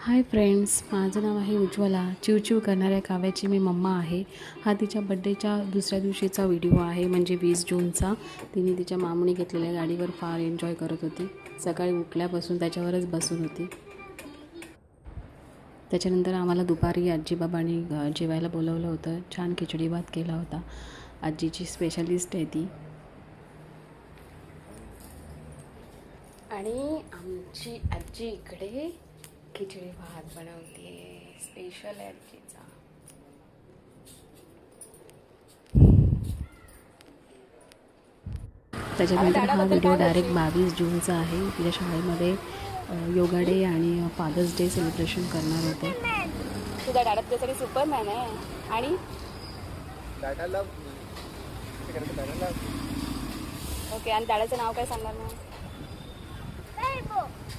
Hi friends, माझं नाव आहे उज्ज्वला. चिवचिव करणाऱ्या काव्याची मी मम्मा आहे. हा तिच्या बड्डेच्या दुसऱ्या दिवशीचा व्हिडिओ आहे, म्हणजे 20 जूनचा. तिने तिच्या मामाने घेतलेल्या गाडीवर फार एन्जॉय करत होती. सकाळी उठल्यापासून त्याच्यावरच बसून होती. त्याच्यानंतर आम्हाला दुपारी आजीबाबांनी जेवायला बोलवलं होतं. छान खिचडी भात केला होता. आजीची स्पेशलिस्ट आहे ती. आणि आमची आजी इकडे खिचडी भात बनवते. स्पेशल आहे आजीचा. त्याच्यानंतर हा व्हिडिओ डायरेक्ट 22 जूनचा आहे. तिच्या शाळेमध्ये योगा डे आणि फादर्स डे सेलिब्रेशन करणार होते. तुझा डाडा तुझ्यासाठी सुपरमॅन आहे. आणि ओके, आणि डाळाचं नाव काय सांगणार मग?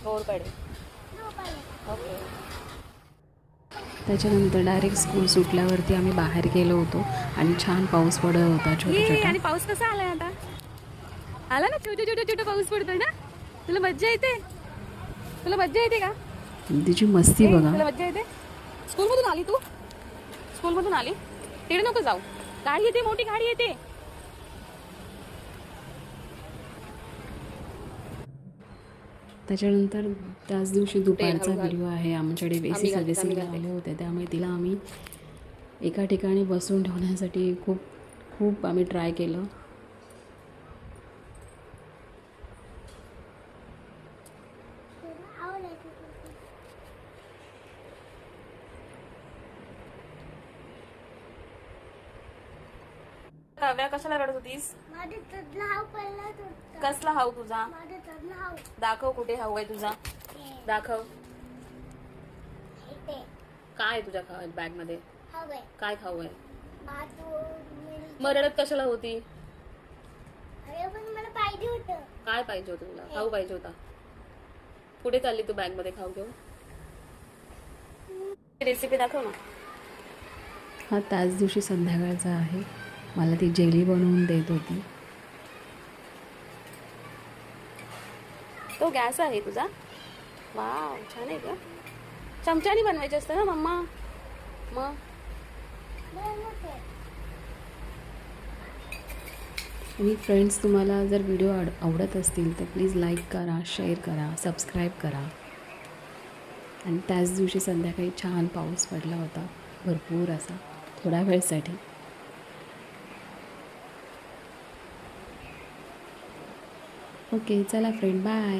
घोरपडे. ओके. त्याच्यानंतर डायरेक्ट स्कूल सुटल्यावरती आम्ही बाहेर गेलो होतो आणि छान पाऊस पडत होता, छोटा छोटा. आणि पाऊस कसा आलाय आता? आला ना, छोटे छोटे छोटे पाऊस पडतोय ना. तुला मज्जा येते? तुला मज्जा येते का? तिची मस्ती बघा. तुला मज्जा येते? स्कूलमधून आली तू? स्कूलमधून आली? तिकडे नको जाऊ, गाडी येते, मोठी गाडी येते. त्याच्यानंतर त्याच दिवशी दुपारचा व्हिडिओ आहे. आमच्याकडे बेसी सर्व्हिसिंग लावले होते, त्यामुळे तिला आम्ही एका ठिकाणी बसून ठेवण्यासाठी खूप आम्ही ट्राय केलं. काव्या, कशाला रडत होतीस? कसला हाव तुझा? दाखव, कुठे हाव आहे तुझा? दाखव. काय आहे तुझ्या बॅग मध्ये? काय खाऊ आहे? मग रडत कशाला होती? काय पाहिजे होतं तुला? खाऊ पाहिजे होता. कुठे चालली तू बॅग मध्ये खाऊ घेऊन? रेसिपी दाखव ना. हा त्याच दिवशी संध्याकाळचा आहे. मला ती जेली बनवून देत होती. तो गॅस आहे तुझा? वाव, छान आहे का? चमच्याने बनवायचे असतं ना मम्मा? मग आणि फ्रेंड्स, तुम्हाला जर व्हिडिओ आवडत असतील तर प्लीज लाईक करा, शेअर करा, सबस्क्राईब करा. आणि त्याच दिवशी संध्याकाळी छान पाऊस पडला होता, भरपूर असा, थोड्या वेळसाठी. ओके, चला फ्रेंड, बाय.